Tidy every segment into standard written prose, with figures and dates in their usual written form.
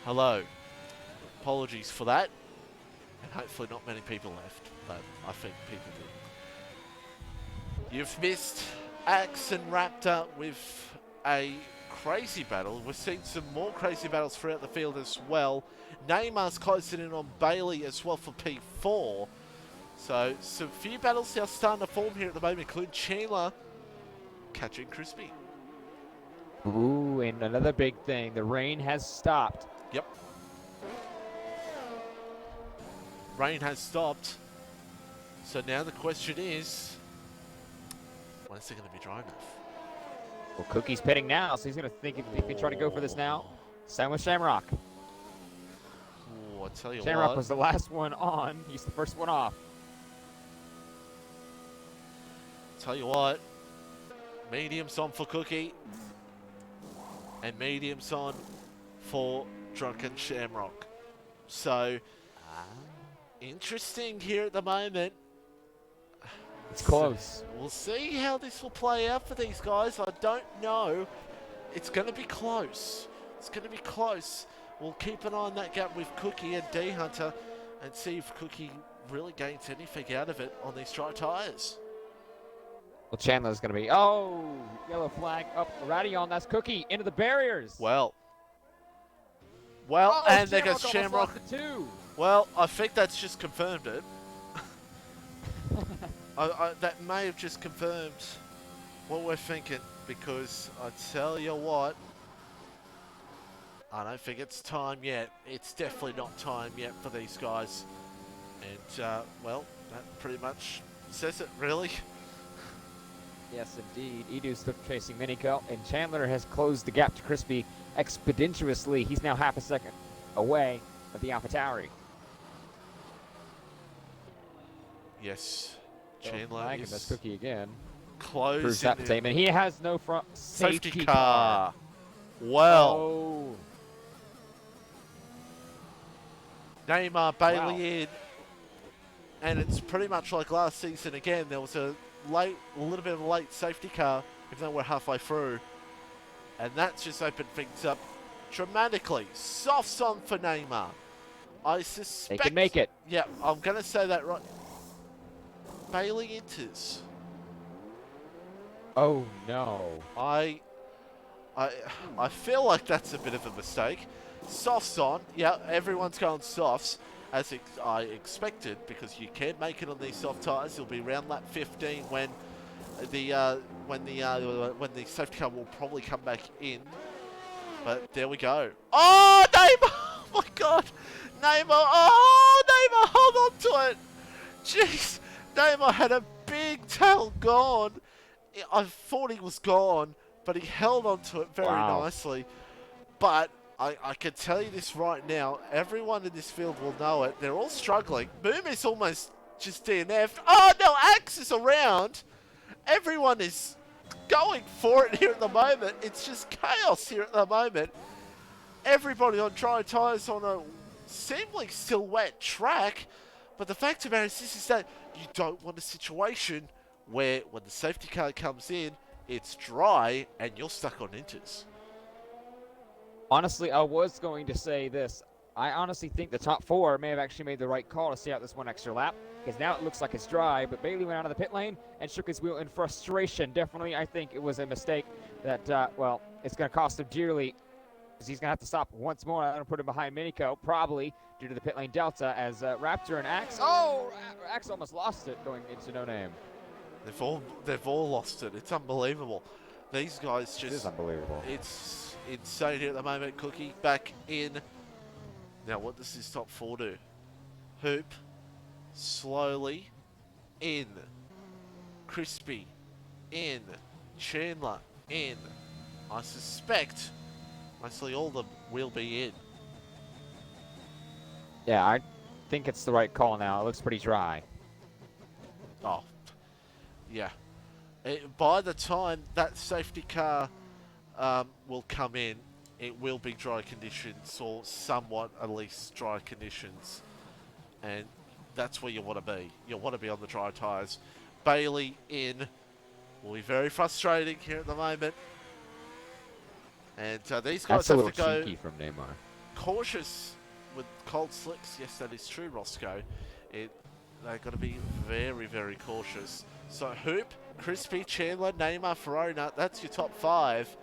Hello. Apologies for that. And hopefully not many people left, but I think people did. You've missed Axe and Raptor with a crazy battle. We're seeing some more crazy battles throughout the field as well. Neymar's closing in on Bailey as well for P4. So, some few battles now starting to form here at the moment, including Chandler catching Crispy. Ooh, and another big thing. The rain has stopped. Yep. Rain has stopped. So now the question is, when is it going to be dry enough? Well, Cookie's pitting now, so he's going to think if he can try to go for this now. Same with Shamrock. Ooh, I tell you Shamrock what. was the last one on. He's the first one off. Tell you what. Medium's on for Cookie. And medium's on for Drunken Shamrock. So, interesting here at the moment. It's close. We'll see how this will play out for these guys. I don't know. It's going to be close. It's going to be close. We'll keep an eye on that gap with Cookie and D Hunter and see if Cookie really gains anything out of it on these dry tyres. Well, Chandler's going to be, yellow flag up. Radion, that's Cookie into the barriers. Well, and there goes Shamrock. Well, I think that's just confirmed it. That may have just confirmed what we're thinking, because I tell you what, I don't think it's time yet. It's definitely not time yet for these guys. And, well, that pretty much says it, really. Yes, indeed. Edu's still chasing Minico, and Chandler has closed the gap to Crispy expeditiously. He's now half a second away at the AlphaTauri. Yes, Chandler is that's Cookie again. closing that and he has no front safety car. Well, Neymar, Bailey in, and it's pretty much like last season again. There was a little bit of a late safety car, even though we're halfway through, and that's just opened things up dramatically. Softs on for Neymar. I suspect they can make it. Yeah, I'm gonna say that right. Bailey enters. Oh no! I feel like that's a bit of a mistake. Softs on. Yeah, everyone's going softs, as I expected, because you can make it on these soft tyres. It'll be around lap 15 when the safety car will probably come back in. But there we go. Oh, Neymar! Oh my God, Neymar! Oh, Neymar, hold on to it. Jeez, Neymar had a big tail gone. I thought he was gone, but he held on to it very nicely. But I can tell you this right now, everyone in this field will know it. They're all struggling. Boom is almost just DNF'd. Oh no, Axe is around. Everyone is going for it here at the moment. It's just chaos here at the moment. Everybody on dry tyres on a seemingly still wet track. But the fact of the matter is that you don't want a situation where when the safety car comes in, it's dry and you're stuck on inters. Honestly, I was going to say this. I honestly think the top four may have actually made the right call to stay out this one extra lap, because now it looks like it's dry, but Bailey went out of the pit lane and shook his wheel in frustration. Definitely, I think it was a mistake that, it's going to cost him dearly, because he's going to have to stop once more. I'm going to put him behind Minico, probably due to the pit lane delta, as Raptor and Axe. Oh, Axe almost lost it going into no name. They've all lost it. It's unbelievable. These guys just... It is unbelievable. It's insane here at the moment. Cookie back in. Now, what does this top four do? Hoop. Slowly. In. Crispy. In. Chandler. In. I suspect mostly all of them will be in. Yeah, I think it's the right call now. It looks pretty dry. Oh, yeah. By the time that safety car will come in, it will be dry conditions, or somewhat at least dry conditions. And that's where you want to be. You want to be on the dry tyres. Bailey in. Will be very frustrating here at the moment. And these guys That's a have little to go. cheeky from Neymar. cautious with cold slicks. Yes, that is true, Roscoe. They've got to be very, very cautious. So Hoop, Crispy, Chandler, Neymar, Verona, that's your top 5.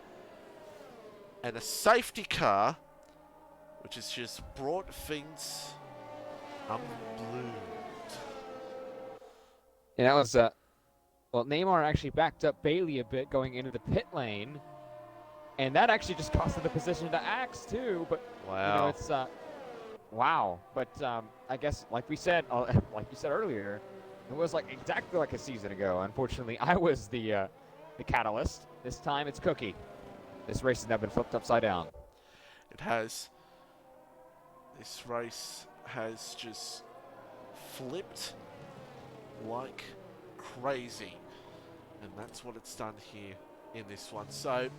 And a safety car, which has just brought things unglued. And that was, well, Neymar actually backed up Bailey a bit going into the pit lane. And that actually just costed the position to Axe, too. But, Wow. you know, it's, wow. But I guess, like we said, like you said earlier, it was like exactly like a season ago. Unfortunately, I was the catalyst. This time it's Cookie. This race has now been flipped upside down. It has. This race has just flipped like crazy. And that's what it's done here in this one. So,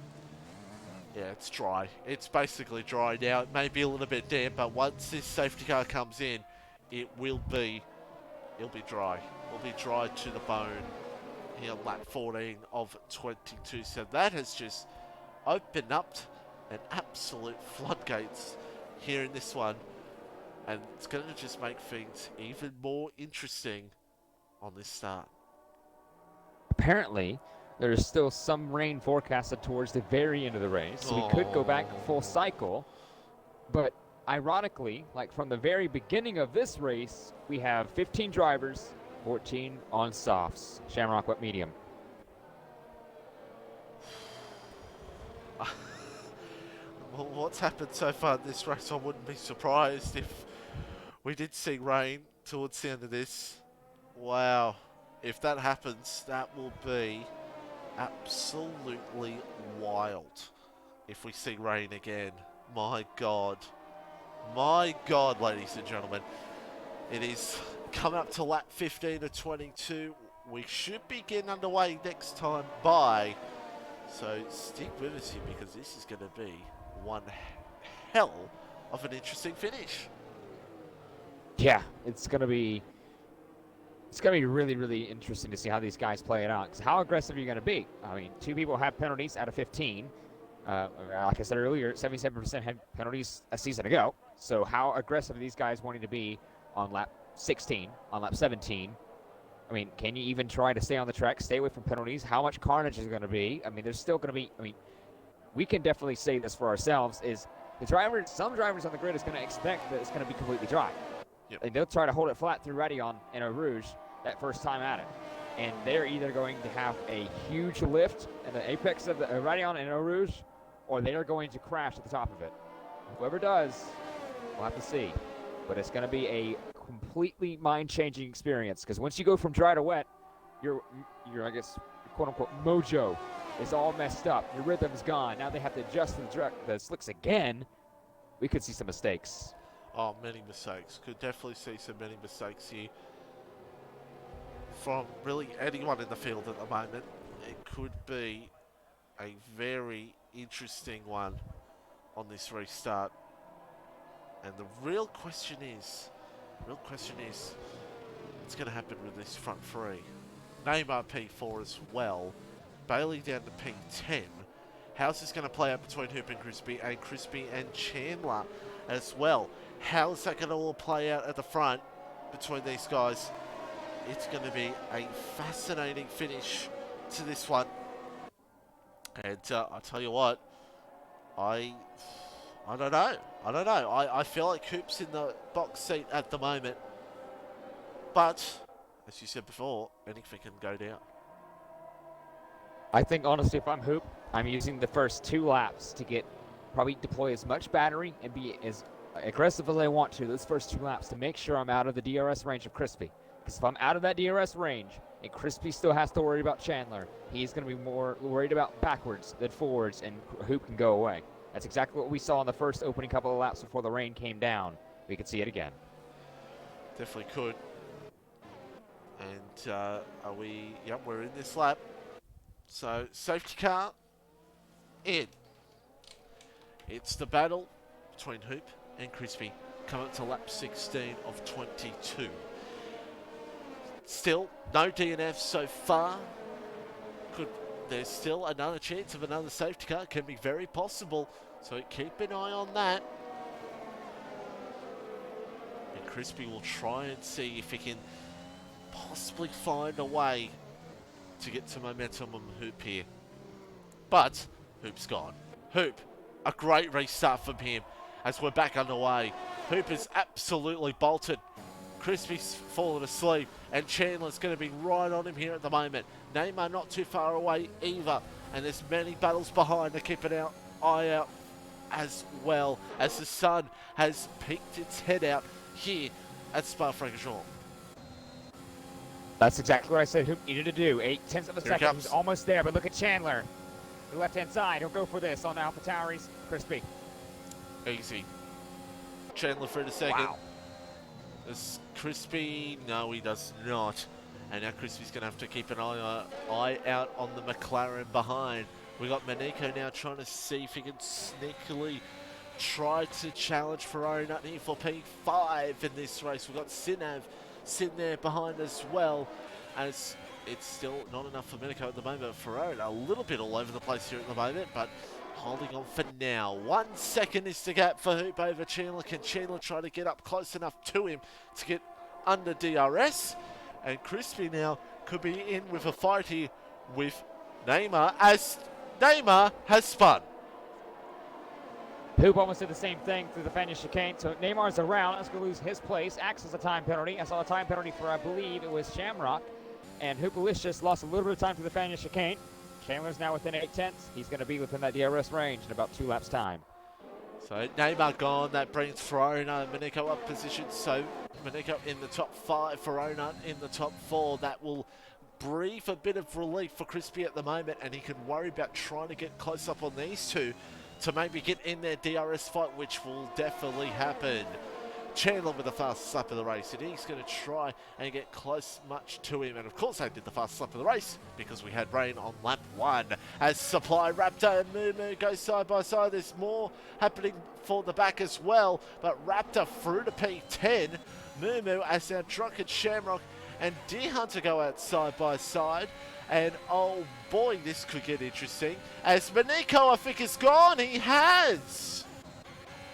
yeah, it's dry. It's basically dry now. It may be a little bit damp, but once this safety car comes in, it'll be dry. It'll be dry to the bone here on lap 14 of 22. So that has just opened up an absolute floodgates here in this one. And it's going to just make things even more interesting on this start. Apparently, there's still some rain forecasted towards the very end of the race, so we could go back full cycle. But ironically, like from the very beginning of this race, we have 15 drivers, 14 on softs. Shamrock, wet medium. Well, what's happened so far in this race, I wouldn't be surprised if we did see rain towards the end of this. Wow. If that happens, that will be absolutely wild if we see rain again. My God. My God, ladies and gentlemen. It is come up to lap 15 of 22. We should be getting underway next time by. So stick with us here because this is going to be one hell of an interesting finish. Yeah, it's gonna be really, really interesting to see how these guys play it out. Because how aggressive are you gonna be? I mean, 2 people have penalties out of 15. Like I said earlier, 77% had penalties a season ago. So how aggressive are these guys wanting to be on lap 16, on lap 17? I mean, can you even try to stay on the track, stay away from penalties? How much carnage is going to be? I mean, there's still going to be. I mean, we can definitely say this for ourselves: is some drivers on the grid is going to expect that it's going to be completely dry. Yep. And they'll try to hold it flat through Rayon and Eau Rouge that first time at it. And they're either going to have a huge lift in the apex of the Rayon and Eau Rouge, or they are going to crash at the top of it. Whoever does, we'll have to see. But it's going to be a completely mind-changing experience because once you go from dry to wet, your I guess, quote-unquote, mojo is all messed up. Your rhythm's gone. Now they have to adjust the slicks again. We could see some mistakes. Oh, many mistakes. Could definitely see so many mistakes here from really anyone in the field at the moment. It could be a very interesting one on this restart. And the real question is, what's going to happen with this front 3? Neymar P4 as well. Bailey down to P10. How's this going to play out between Hoop and Crispy and Chandler as well? How is that going to all play out at the front between these guys? It's going to be a fascinating finish to this one. And I'll tell you what, I don't know. I feel like Hoop's in the box seat at the moment. But, as you said before, anything can go down. I think, honestly, if I'm Hoop, I'm using the first 2 laps to probably deploy as much battery and be as aggressive as I want to those first 2 laps to make sure I'm out of the DRS range of Crispy. Because if I'm out of that DRS range and Crispy still has to worry about Chandler, he's going to be more worried about backwards than forwards, and Hoop can go away. That's exactly what we saw in the first opening couple of laps before the rain came down. We could see it again. Definitely could. And are we... Yep, we're in this lap. So, safety car in. It's the battle between Hoop and Crispy. Coming up to lap 16 of 22. Still, no DNF so far. There's still another chance of another safety car. Can be very possible. So keep an eye on that. Crispy will try and see if he can possibly find a way to get some momentum on Hoop here. But Hoop's gone. Hoop, a great restart from him as we're back underway. Hoop is absolutely bolted. Crispy's fallen asleep, and Chandler's going to be right on him here at the moment. Neymar not too far away either, and there's many battles behind to keep an eye out as well, as the sun has peeked its head out here at Spa-Francorchamps. That's exactly what I said Hoop needed to do. 0.8 of a Here it second. comes. He's almost there, but look at Chandler. The left-hand side. He'll go for this on AlphaTauri's. Crispy. Easy. Chandler for the second. Wow. Is Crispy? No, he does not. And now Crispy's going to have to keep an eye out on the McLaren behind. We got Maniko now trying to see if he can sneakily try to challenge Ferrari Nut here for P5 in this race. We've got Sinav sitting there behind as well, as it's still not enough for Maniko at the moment. Ferrari a little bit all over the place here at the moment, but holding on for now. 1 second is the gap for Hoop over Chandler. Can Chandler try to get up close enough to him to get under DRS? And Crispy now could be in with a fight here with Neymar, as Neymar has spun. Hoop almost did the same thing through the Fanish chicane. So Neymar's around. That's going to lose his place. Acts as a time penalty. I saw a time penalty for, I believe, it was Shamrock. And Hoopalicious lost a little bit of time through the Fanish chicane. Chandler's now within 0.8. He's going to be within that DRS range in about 2 laps' time. So Neymar gone. That brings Ferrona and Maniko up position. So Maniko in the top 5, Ferrona in the top 4. That will breathe a bit of relief for Crispy at the moment, and he can worry about trying to get close up on these two to maybe get in their DRS fight, which will definitely happen. Chandler with the fastest lap of the race, and he's going to try and get close much to him. And of course they did the fastest lap of the race because we had rain on lap 1. As Supply Raptor and Moo go side by side, there's more happening for the back as well. But Raptor through to P10. Moo as our Drunken Shamrock and Deer Hunter go out side by side. And oh boy, this could get interesting. As Maniko, I think, is gone. He has.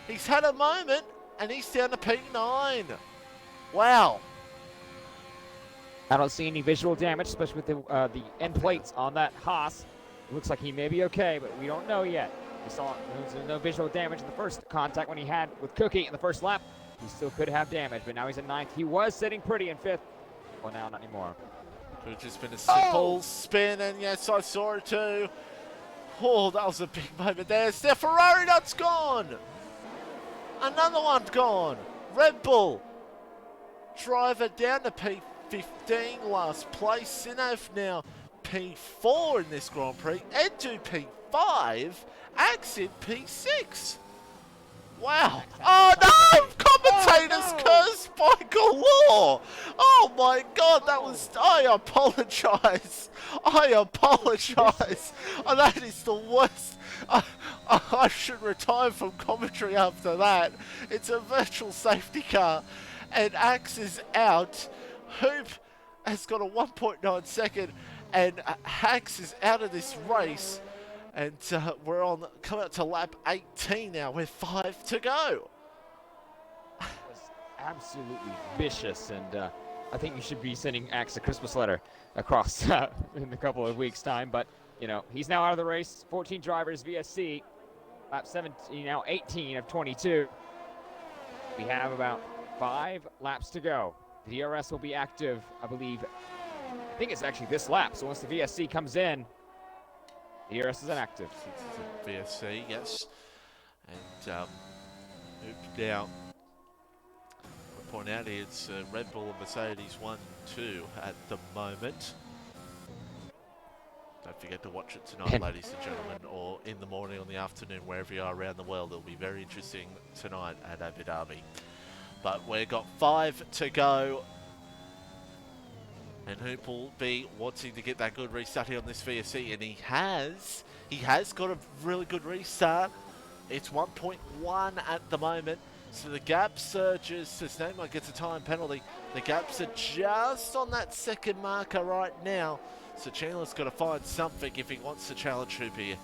He's had a moment. And he's down to P9. Wow. I don't see any visual damage, especially with the end plates on that Haas. It looks like he may be okay, but we don't know yet. We saw there was no visual damage in the first contact when he had with Cookie in the first lap. He still could have damage, but now he's in 9th. He was sitting pretty in 5th. Well, now not anymore. Could have just been a simple spin, and yes, I saw it too. Oh, that was a big moment there. It's their Ferrari Nut's gone. Another one gone. Red Bull driver down to P15, last place. Sinav now P4 in this Grand Prix. Edu P5. Axid P6. Wow. Oh no! Commentators cursed by galore. Oh my god, that was... I apologise. I apologise. Oh, that is the worst. I should retire from commentary after that. It's a virtual safety car, and Axe is out. Hoop has got a 1.9 second, and Axe is out of this race. And we're on coming up to lap 18 now with 5 to go. It was absolutely vicious, and I think you should be sending Axe a Christmas letter across in a couple of weeks' time. But you know, he's now out of the race. 14 drivers VSC. Lap 17, now 18 of 22. We have about 5 laps to go. The DRS will be active, I believe. I think it's actually this lap. So once the VSC comes in, the DRS is inactive. VSC, yes. And Hoop now. I'll point out here it's Red Bull and Mercedes 1-2 at the moment. Don't forget to watch it tonight, ladies and gentlemen, or in the morning, on the afternoon, wherever you are around the world. It'll be very interesting tonight at Abu Dhabi. But we've got 5 to go. And Hoop will be wanting to get that good restart here on this VSC, and he has. He has got a really good restart. It's 1.1 at the moment. So the gap surges as Neymar gets a time penalty. The gaps are just on that second marker right now. So Chandler's got to find something if he wants to challenge Hoop here.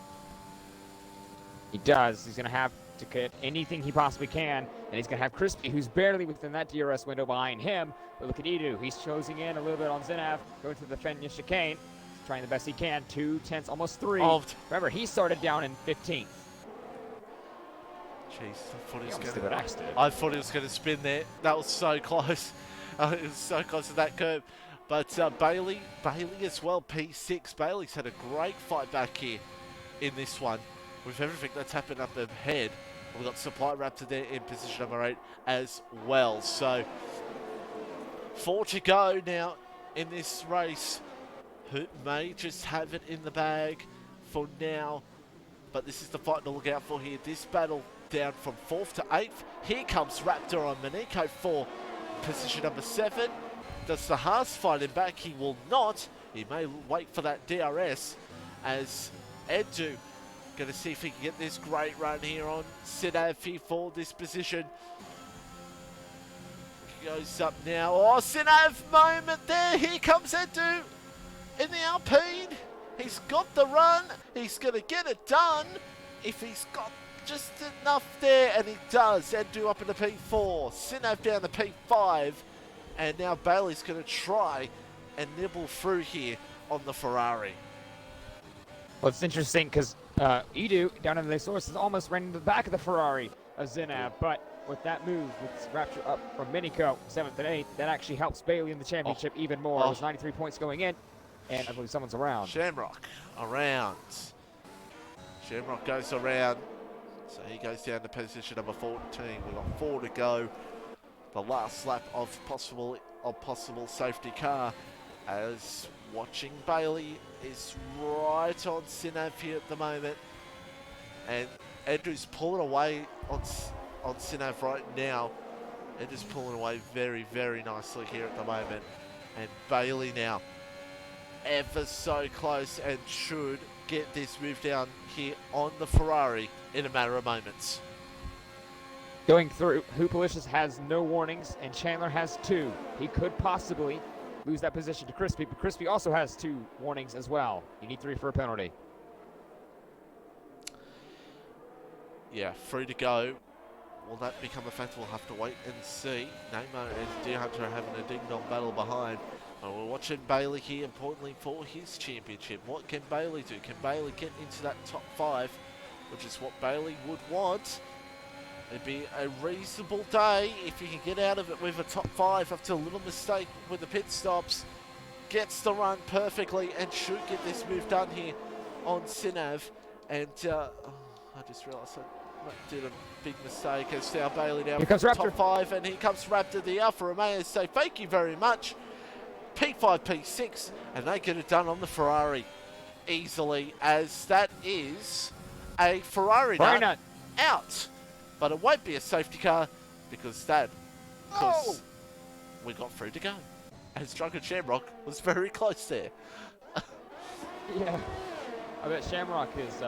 He does. He's going to have to get anything he possibly can. And he's going to have Crispy, who's barely within that DRS window behind him. But look at Edu. He's closing in a little bit on Zinav, going to the Fenya chicane, trying the best he can. 2 tenths, almost 3. Remember, he started down in 15th. Jeez, I thought he was going to spin there. That was so close. It was so close to that curve. But Bailey as well, P6. Bailey's had a great fight back here in this one with everything that's happened up ahead. We've got Supply Raptor there in position number 8 as well. So 4 to go now in this race. Who may just have it in the bag for now. But this is the fight to look out for here. This battle down from 4th to 8th. Here comes Raptor on Maniko for position number 7. Does the Haas fight him back? He will not. He may wait for that DRS as Edu going to see if he can get this great run here on Sinav for this position. Goes up now. Oh, Sinav moment there. Here comes Edu in the Alpine. He's got the run. He's going to get it done if he's got just enough there, and he does. Edu up in the P4. Sinav down to P5. And now Bailey's going to try and nibble through here on the Ferrari. Well, it's interesting because Edu down in the source is almost running to the back of the Ferrari of Zinav, but with that move, with Raptor up from Miniko, 7th and 8th, that actually helps Bailey in the championship even more. It was 93 points going in, and I believe someone's around. Shamrock around. Shamrock goes around, so he goes down to position number 14. We've got 4 to go. The last lap of possible safety car, as watching Bailey is right on Sinav here at the moment, and Edu's pulling away on Sinav right now. Edu's pulling away very, very nicely here at the moment, and Bailey now ever so close and should get this move down here on the Ferrari in a matter of moments. Going through, Hoopalicious has no warnings, and Chandler has 2. He could possibly lose that position to Crispy, but Crispy also has 2 warnings as well. You need 3 for a penalty. Yeah, 3 to go. Will that become a factor? We'll have to wait and see. Neymar and Deer Hunter are having a ding-dong battle behind. But we're watching Bailey here, importantly for his championship. What can Bailey do? Can Bailey get into that top 5, which is what Bailey would want? It'd be a reasonable day if you can get out of it with a top 5 after a little mistake with the pit stops. Gets the run perfectly and should get this move done here on Sinav. And I just realised I did a big mistake. As now Bailey now comes top 5, and here comes Raptor. The Alfa Romeo say thank you very much. P5, P6, and they get it done on the Ferrari easily, as that is a Ferrari nut out. But it won't be a safety car because we got 3 to go. As Drunken Shamrock was very close there. Yeah, I bet Shamrock is,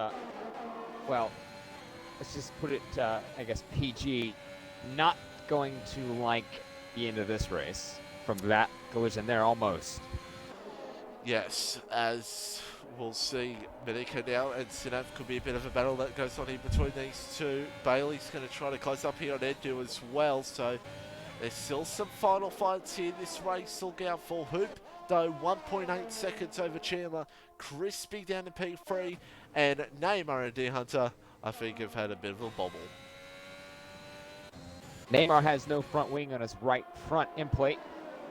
well, let's just put it, I guess, PG, not going to like the end of this race from that collision there almost. Yes, as we'll see, Miniko now and Sinav could be a bit of a battle that goes on here between these two. Bailey's going to try to close up here on Edu as well, so there's still some final fights here. This race will go out for Hoop, though 1.8 seconds over Chandler. Crispy down to P3, and Neymar and Deer Hunter, I think, have had a bit of a bobble. Neymar has no front wing on his right front end plate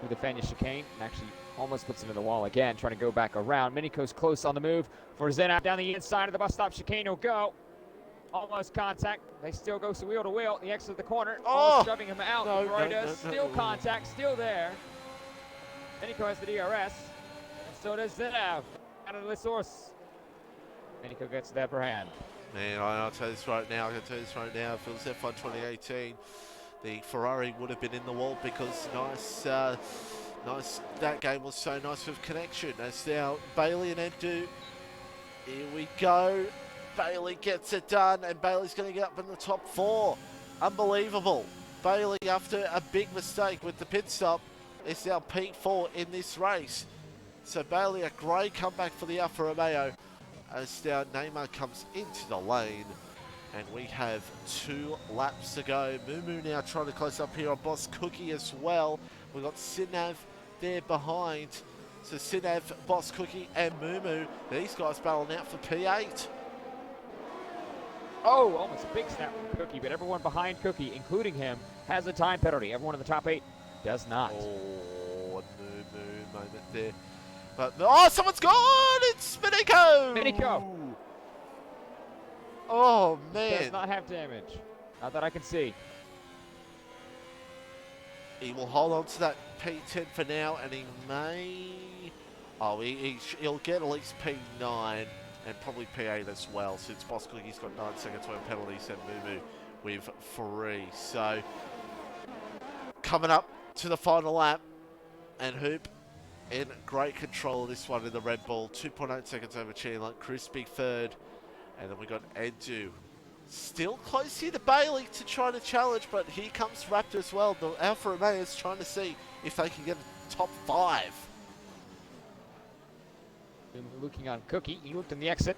with the Fenya chicane, and actually almost puts him in the wall again, trying to go back around. Miniko's close on the move for Zenap down the inside of the bus stop chicane. He'll go. Almost contact. They still go wheel to wheel. The exit of the corner. Almost shoving him out. Still contact. Still there. Miniko has the DRS. And so does Zenap. Out of the source. Miniko gets the upper hand. Man, I'll tell you this right now. If it was F1 2018, the Ferrari would have been in the wall because nice. That game was so nice with connection. As now Bailey and Edu. Here we go. Bailey gets it done, and Bailey's going to get up in the top 4. Unbelievable. Bailey, after a big mistake with the pit stop, is now P4 in this race. So Bailey, a great comeback for the Alfa Romeo. As now Neymar comes into the lane, And we have 2 laps to go. Moo now trying to close up here on Boss Cookie as well. We've got Sinav there behind. So Sinav, Boss Cookie and Moo, these guys battling out for P8. Oh, almost a big snap from Cookie, but everyone behind Cookie, including him, has a time penalty. Everyone in the top 8 does not. Oh, Moo moment there. But, oh, someone's gone! It's Miniko! Miniko! Oh, man. Does not have damage. Not that I can see. He will hold on to that P10 for now, and he may... Oh, he'll get at least P9 and probably P8 as well, since Boss Cookie's got 9 seconds worth of penalties and Moo with 3. So, coming up to the final lap, and Hoop in great control of this one in the Red Bull. 2.8 seconds over Chandler, Crispy third, and then we got Edu. Still close here to Bailey to try to challenge, but here comes Raptor as well. The Alfa Romeo is trying to see if they can get a top 5. Looking on Cookie, he looked in the exit.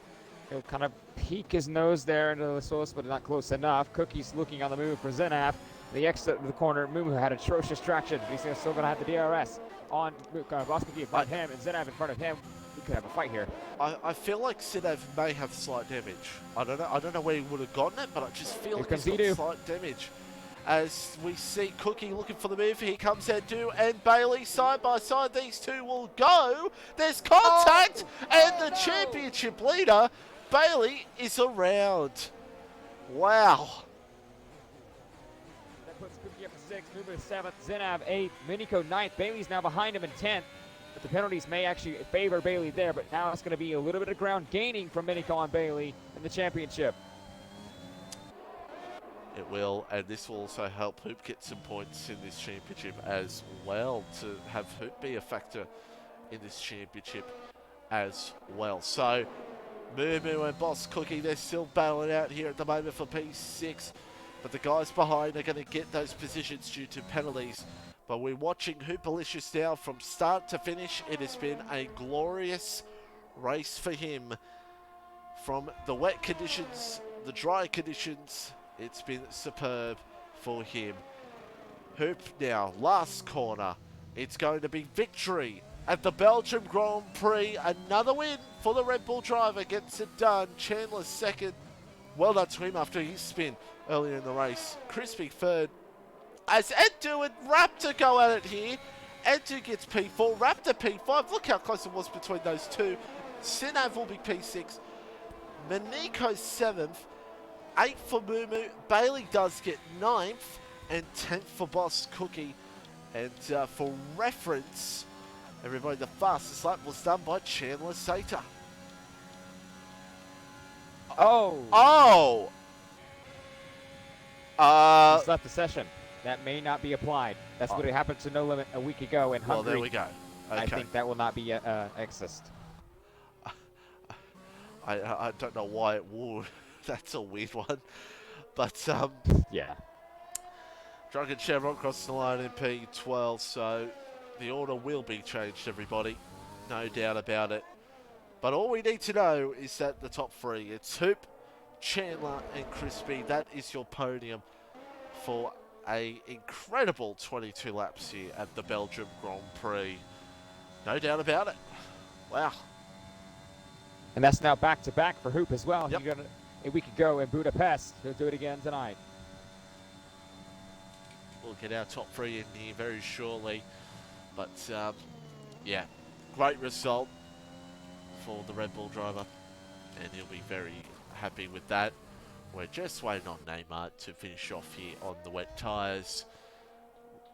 He'll kind of peek his nose there into the source, but not close enough. Cookie's looking on the move for Zenaf. The exit of the corner, Mumu had atrocious traction. He's still going to have the DRS on Boss Cookie in front of him, and Zenaf in front of him. We could have a fight here. I feel like Sinev may have slight damage. I don't know where he would have gotten it, but I just feel like he's got slight damage. As we see Cookie looking for the move, here comes Edu and Bailey side by side. These two will go. There's contact, and the championship leader, Bailey, is around. Wow. That puts Cookie up to 6th, Mumu 7th, Zenav 8th, Miniko 9th. Bailey's now behind him in 10th. But the penalties may actually favor Bailey there, but now it's going to be a little bit of ground gaining from Miniko on Bailey in the championship. It will, and this will also help Hoop get some points in this championship as well, to have Hoop be a factor in this championship as well. So, Moo and Boss Cookie, they're still battling out here at the moment for P6, but the guys behind are going to get those positions due to penalties. But we're watching Hoopalicious now from start to finish. It has been a glorious race for him. From the wet conditions, the dry conditions, it's been superb for him. Hoop now, last corner. It's going to be victory at the Belgian Grand Prix. Another win for the Red Bull driver. Gets it done. Chandler second. Well done to him after his spin earlier in the race. Crispy third. As Edu and Raptor go at it here. Edu gets P4, Raptor P5. Look how close it was between those two. Sinav will be P6. Miniko 7th. 8th for Mumu. Bailey does get 9th. And 10th for Boss Cookie. And for reference, everybody, the fastest lap was done by Chandler Sater. Oh! Just left the session. That may not be applied. That's what happened to No Limit a week ago in Hungary. Well, there we go. Okay. I think that will not be exist. I don't know why it would. That's a weird one. But, yeah. Drunken Chevron crossed the line in P12, so the order will be changed, everybody. No doubt about it. But all we need to know is that the top 3, it's Hoop, Chandler, and Crispy. That is your podium for a incredible 22 laps here at the Belgian Grand Prix. No doubt about it. Wow. And that's now back-to-back for Hoop as well. Yep. A week ago in Budapest. He'll do it again tonight. We'll get our top 3 in here very shortly. But, yeah, great result for the Red Bull driver. And he'll be very happy with that. We're just waiting on Neymar to finish off here on the wet tyres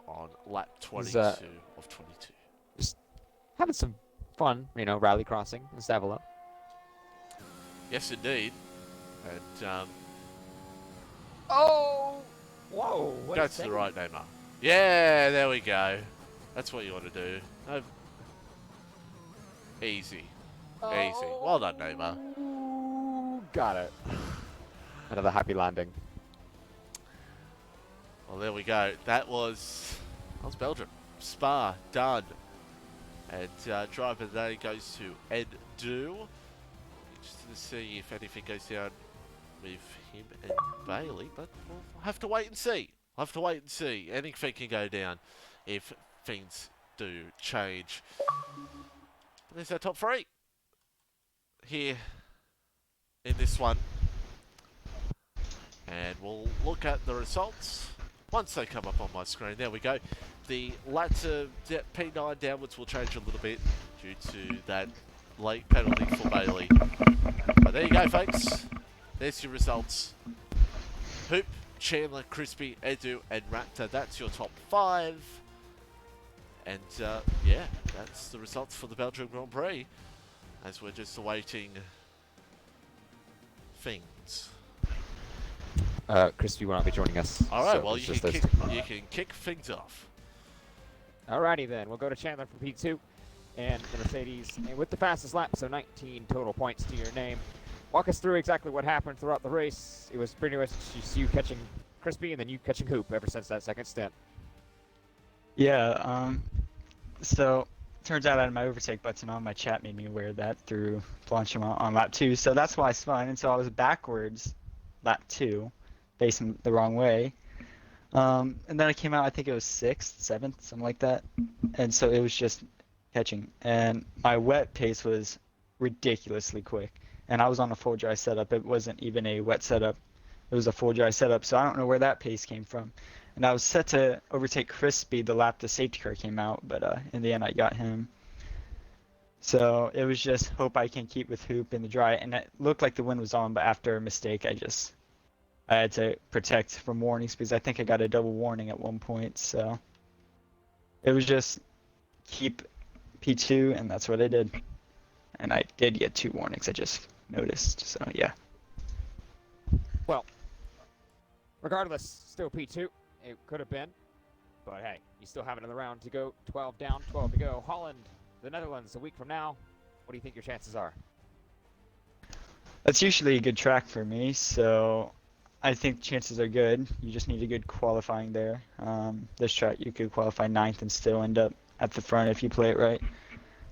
on lap 22 of 22. Just having some fun, rally crossing in Stavolo. Yes, indeed. And, oh! Whoa! Go to the right, Neymar. Yeah, there we go. That's what you want to do. No. Easy. Easy. Well done, Neymar. Got it. Another happy landing. Well, there we go. That was Belgium. Spa, done. And driver today goes to Edu. Interested to see if anything goes down with him and Bailey, but we'll have to wait and see. We'll have to wait and see. Anything can go down if things do change. But there's our top three here in this one. And we'll look at the results once they come up on my screen. There we go. The latter P9 downwards will change a little bit due to that late penalty for Bailey. But there you go, folks. There's your results. Hoop, Chandler, Crispy, Edu, and Raptor. That's your top 5. And yeah, that's the results for the Belgian Grand Prix. As we're just awaiting things. Crispy will not be joining us. Alright, so well, it's you just can kick things off. Alrighty then, we'll go to Chandler for P2 and the Mercedes, and with the fastest lap, so 19 total points to your name. Walk us through exactly what happened throughout the race. It was pretty much just you catching Crispy and then you catching Hoop ever since that second stint. Yeah, so turns out I had my overtake button on. My chat made me aware of that through Blanchiment on lap 2, so that's why I spun, and so I was backwards lap 2, facing the wrong way. And then I came out, I think it was 6th, 7th, something like that. And so it was just catching. And my wet pace was ridiculously quick. And I was on a full dry setup. It wasn't even a wet setup. It was a full dry setup. So I don't know where that pace came from. And I was set to overtake Crispy the lap the safety car came out. But in the end, I got him. So it was just hope I can keep with Hoop in the dry. And it looked like the wind was on. But after a mistake, I had to protect from warnings because I think I got a double warning at one point. So it was just keep P2, and that's what I did. And I did get 2 warnings, I just noticed. So yeah. Well, regardless, still P2. It could have been. But hey, you still have another round to go. 12 down, 12 to go. Holland, the Netherlands, a week from now. What do you think your chances are? That's usually a good track for me, so I think chances are good. You just need a good qualifying there. This track you could qualify 9th and still end up at the front if you play it right.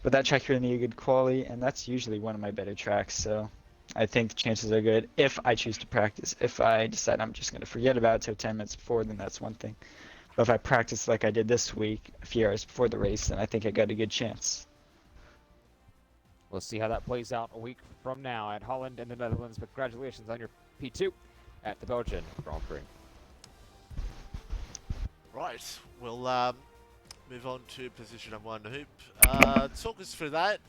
But that track really need a good quality, and that's usually one of my better tracks. So I think the chances are good if I choose to practice. If I decide I'm just going to forget about it till 10 minutes before, then that's one thing. But if I practice like I did this week, a few hours before the race, then I think I got a good chance. We'll see how that plays out a week from now at Holland and the Netherlands. But congratulations on your P2 at the Belgian Grand Prix. Right, we'll move on to position number 1, Hoop. Talk us through that.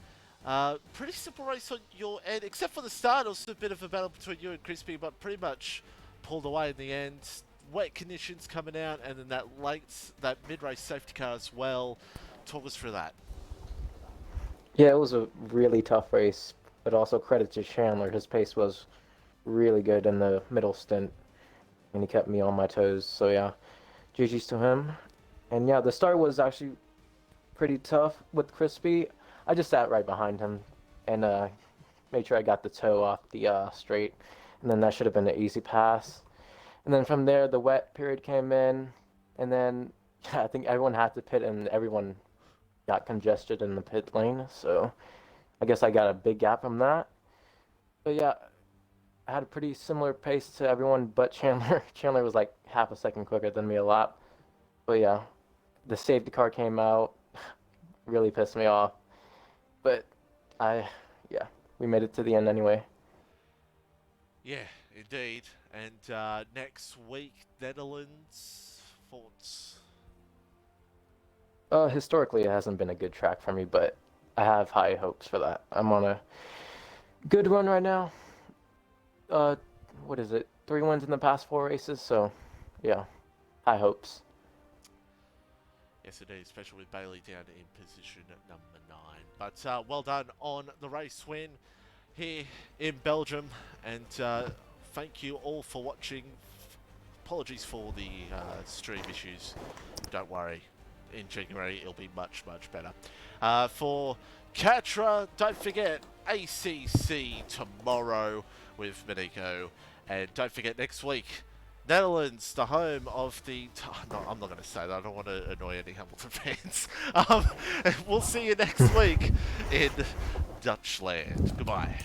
Pretty simple race on your end, except for the start. It was a bit of a battle between you and Crispy, but pretty much pulled away in the end. Wet conditions coming out, and then that mid-race safety car as well. Talk us through that. Yeah, it was a really tough race, but also credit to Chandler. His pace was really good in the middle stint, and he kept me on my toes. So yeah, GG's to him. And yeah, the start was actually pretty tough with Crispy. I just sat right behind him and made sure I got the toe off the straight, and then that should have been an easy pass. And then from there, the wet period came in, and then yeah, I think everyone had to pit, and everyone got congested in the pit lane. So I guess I got a big gap from that. But yeah, I had a pretty similar pace to everyone but Chandler. Chandler was like half a second quicker than me a lap. But yeah, the safety car came out, really pissed me off. But yeah, we made it to the end anyway. Yeah, indeed. And next week, Netherlands, thoughts? Historically, it hasn't been a good track for me, but I have high hopes for that. I'm on a good run right now. What is it? 3 wins in the past 4 races, so yeah, high hopes. Yes, indeed, especially with Bailey down in position at number 9. But well done on the race win here in Belgium, and thank you all for watching. Apologies for the stream issues. Don't worry, in January it'll be much, much better. For Catra, don't forget ACC tomorrow with Miniko, and don't forget next week, Netherlands, the home of the... No, I'm not going to say that. I don't want to annoy any Hamilton fans. We'll see you next week in Dutchland. Goodbye.